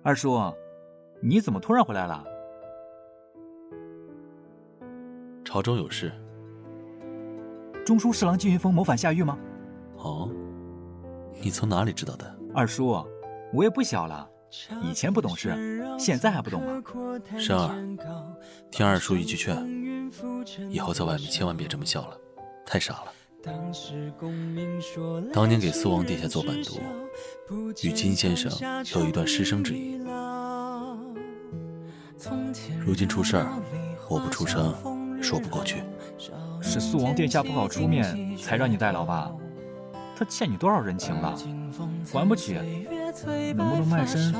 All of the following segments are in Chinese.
二叔，你怎么突然回来了？朝中有事。中书侍郎金云峰谋反下狱吗？哦，你从哪里知道的？二叔，我也不小了，以前不懂事，现在还不懂吗？申儿，听二叔一句劝，以后在外面千万别这么笑了，太傻了。当年给苏王殿下做伴读，与金先生有一段师生之谊。如今出事儿，我不出声说不过去。是苏王殿下不好出面，才让你代劳吧？他欠你多少人情了？还不起，能不能卖身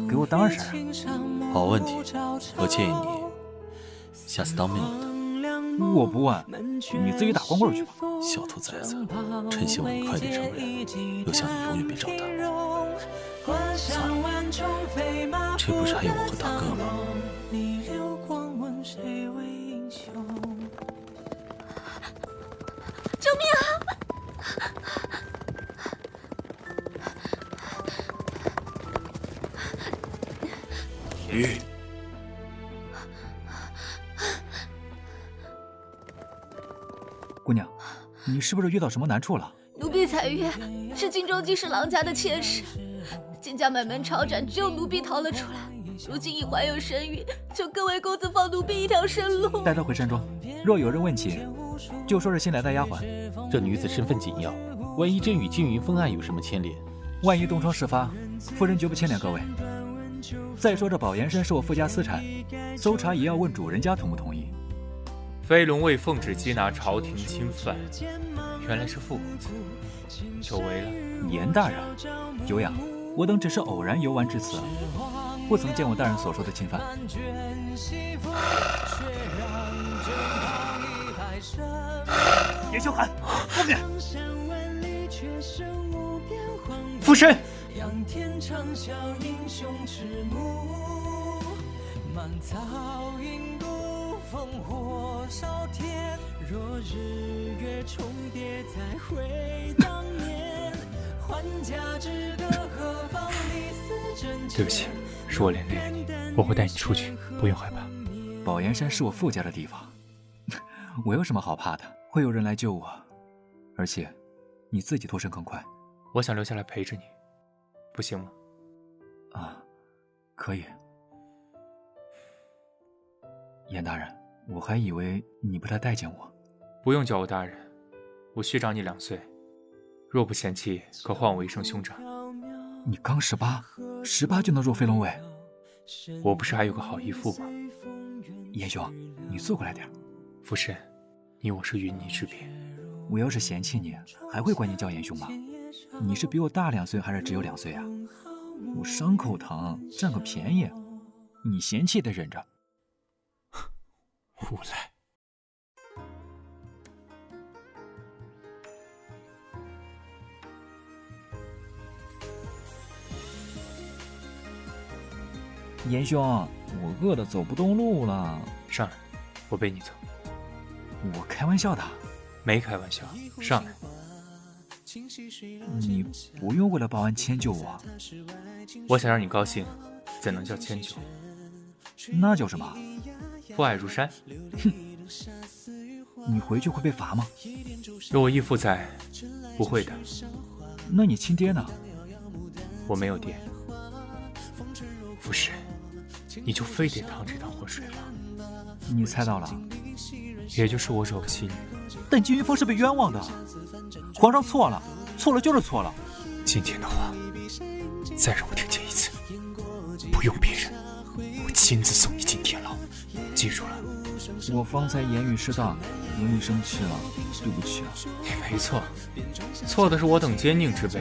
给我当二婶？好问题，我建议你下次当妹妹的。我不问，你自己打光棍去吧。小兔崽子，真希望你快点成人，又想你永远别长大。算了，这不是还有我和大哥吗？救命啊！田玉，姑娘，你是不是遇到什么难处了？奴婢彩月是荆州记侍郎家的妾室，金家满门抄斩，只有奴婢逃了出来。如今已怀有身孕，求各位公子放奴婢一条生路。带她回山庄，若有人问起，就说是新来的丫鬟。这女子身份紧要，万一真与金云峰案有什么牵连，万一东窗事发，夫人绝不牵连各位。再说这宝岩山是我夫家私产，搜查也要问主人家同不同意。飞龙卫奉旨缉拿朝廷钦犯，原来是傅公子，久违了。严大人，久仰，我等只是偶然游玩至此，不曾见过大人所说的侵犯。严修寒，后面！附身！对不起，是我连累了你，我会带你出去，不用害怕。宝岩山是我父家的地方，我有什么好怕的？会有人来救我，而且你自己脱身更快。我想留下来陪着你，不行吗？啊，可以。严大人，我还以为你不太待见我。不用叫我大人，我虚长你2岁，若不嫌弃，可唤我一声兄长。你刚18就能入飞龙卫？我不是还有个好义父吗？严兄，你坐过来点。夫人，你我是云泥之别。我要是嫌弃你，还会管你叫严兄吗？你是比我大2岁，还是只有2岁啊？我伤口疼，占个便宜，你嫌弃得忍着。无赖。严兄，我饿得走不动路了。上来，我背你走。我开玩笑的。没开玩笑，上来。你不用为了报案迁就我。我想让你高兴，怎能叫迁就？那叫什么？父爱如山。哼，你回去会被罚吗？有我义父在，不会的。那你亲爹呢？我没有爹。夫人，你就非得趟这趟浑水吗？你猜到了，也就是我惹不起你。但金云峰是被冤枉的，皇上错了，错了就是错了。今天的话，再让我听见一次，不用别人，我亲自送你进天牢，记住了。我方才言语失当，惹你生气了，对不起啊。你没错，错的是我等坚定之辈，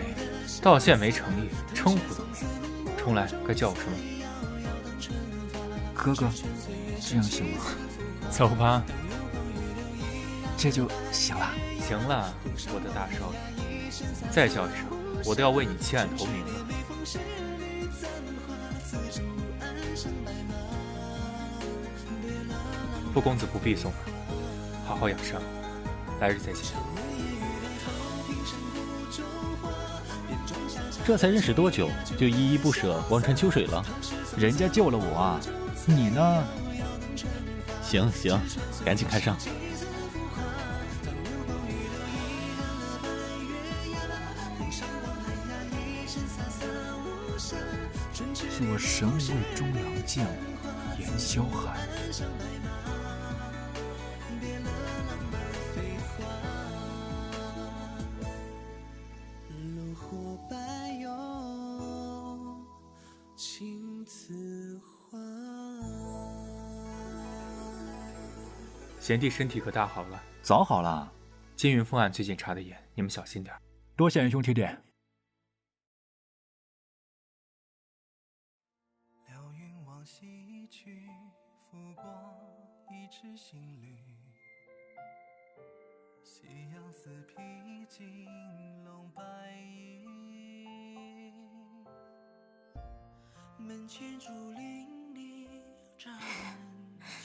道歉没诚意，称呼都没有。重来，该叫我什么？哥哥，这样行吗？走吧。这就行了。行了，我的大少爷，再叫一声，我都要为你弃暗投明了。傅公子不必送了，好好养伤，来日再见。这才认识多久，就依依不舍、望穿秋水了？人家救了我啊，你呢？行行，赶紧看上。做神无畏中郎将，严萧寒。贤弟身体可大好了？早好了。金云峰案最近查得严，你们小心点。多谢仁兄提点。门前竹林里沾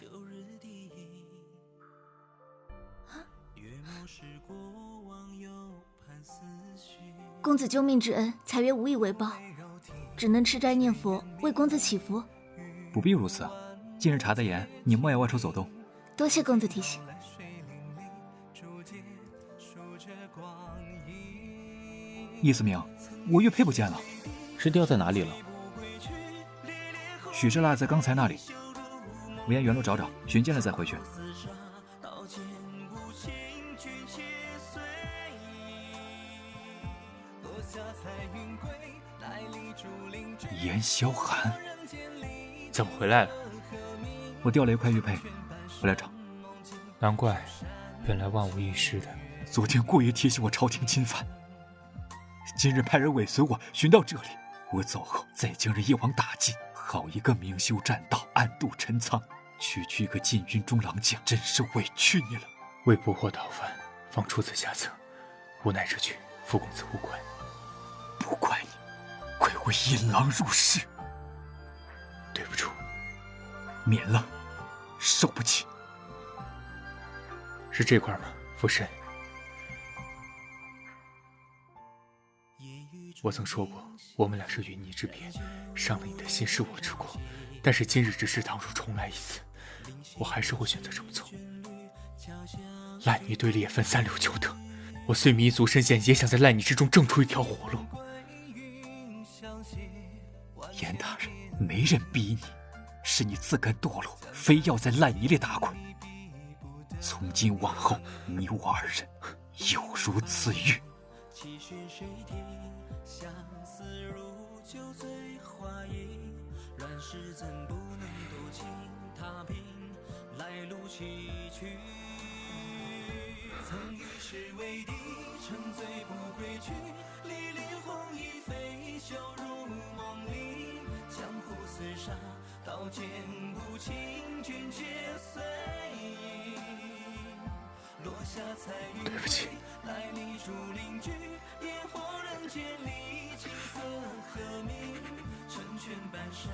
旧日的影，月末时过往又盼思绪。公子救命之恩，才约无以为报，只能吃斋念佛，为公子祈福。不必如此，近日查得严，你莫要外出走动。多谢公子提醒。易思明，我玉佩不见了，是掉在哪里了？许是落在刚才那里，我沿原路找找，寻见了再回去。严萧寒，怎么回来了？我掉了一块玉佩，回来找。难怪，本来万无一失的。昨天过于提醒我朝廷侵犯，今日派人尾随我寻到这里，我走后再将这一网打尽。好一个明修栈道，暗度陈仓，区区一个禁军中郎将，真是委屈你了。为不获逃犯，方出此下策，无奈之举，傅公子勿怪。不怪你，怪我引狼入室。对不住，免了，受不起。是这块吗，傅神？我曾说过，我们俩是云泥之别，伤了你的心是我之过。但是今日之事，倘若重来一次，我还是会选择这么做。烂泥堆里也分三六九等，我虽迷足深陷，也想在烂泥之中挣出一条活路。严大人，没人逼你，是你自甘堕落，非要在烂泥里打滚。从今往后，你我二人有如此遇。相思如酒醉花影，乱世怎不能多情踏平来路崎岖。曾与世为敌，沉醉不归去，历练红衣飞袖入梦里。江湖厮杀，刀剑无情，君皆碎影。落下彩云对不起。来你竹林居，野火人间里，青色和鸣，成全半生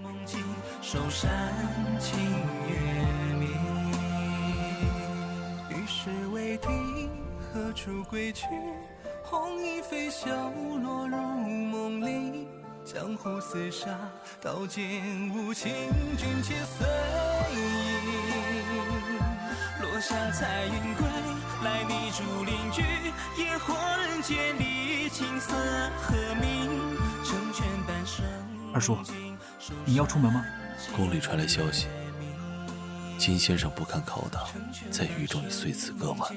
梦境，守山清月明。与世为敌，何处归去？红衣飞袖落入梦里。江湖厮杀，刀剑无情，君且随影。落下彩云归，来你竹林居，野火人间里，青色和鸣，成全半生。二叔，你要出门吗？宫里传来消息，金先生不堪拷打，在狱中已遂死各晚，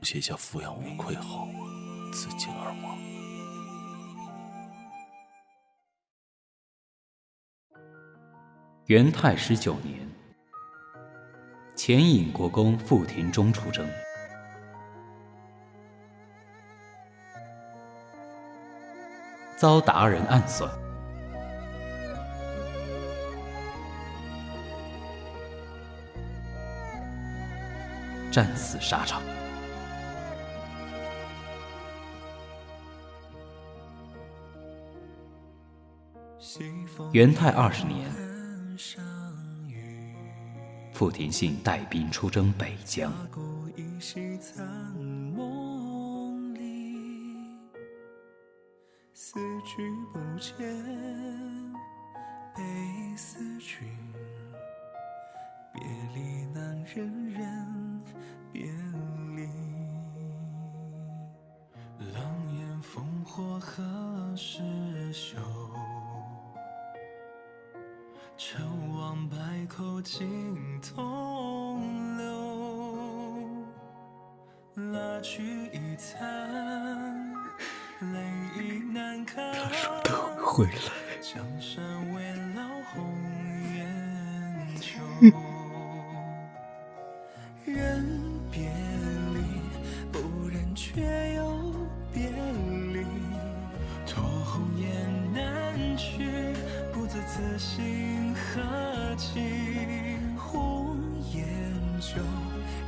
写下抚养无愧后，自尽而亡。元泰19年，前尹国公傅庭中出征，遭达人暗算，战死沙场。元泰20年，傅庭信带兵出征北疆，举不见，悲思君，别离难忍忍别离。狼烟烽火何时休？成王败寇尽东流。蜡炬已残，泪已难干。他说他会回来。江山未老红颜旧。人别离，不忍却又别离。托鸿雁南去，不知此心何寄。红颜旧，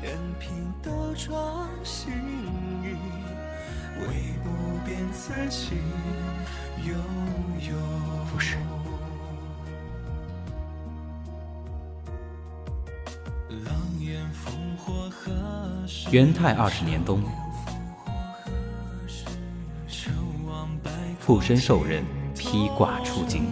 任凭斗转星移。唯不变此情悠悠。不是。元泰20年冬，附身兽人披挂出京。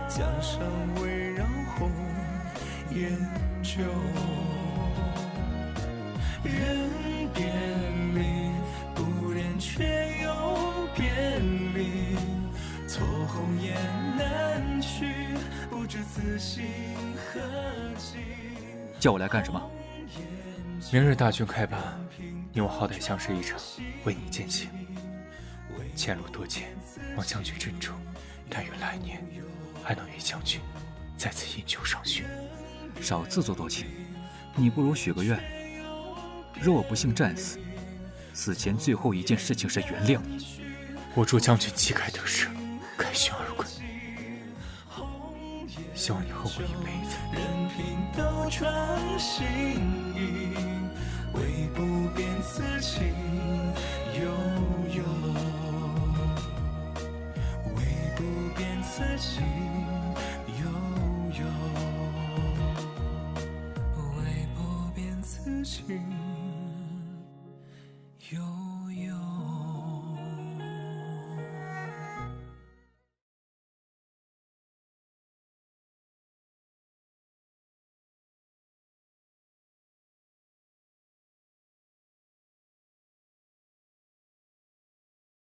江山围绕红颜旧。人别离，不忍却又别离。托鸿雁南去，不知此心何寄。叫我来干什么？明日大军开拔，你我好歹相识一场，为你践行。前路多艰，望将军珍重。但愿来年还能与将军再次饮酒赏雪。少自作多情，你不如许个愿，若我不幸战死，死前最后一件事情是原谅你。我祝将军旗开得胜，凯旋而归。希望你和我一辈子。任凭斗转星移，唯不变此情悠悠。唯不变此情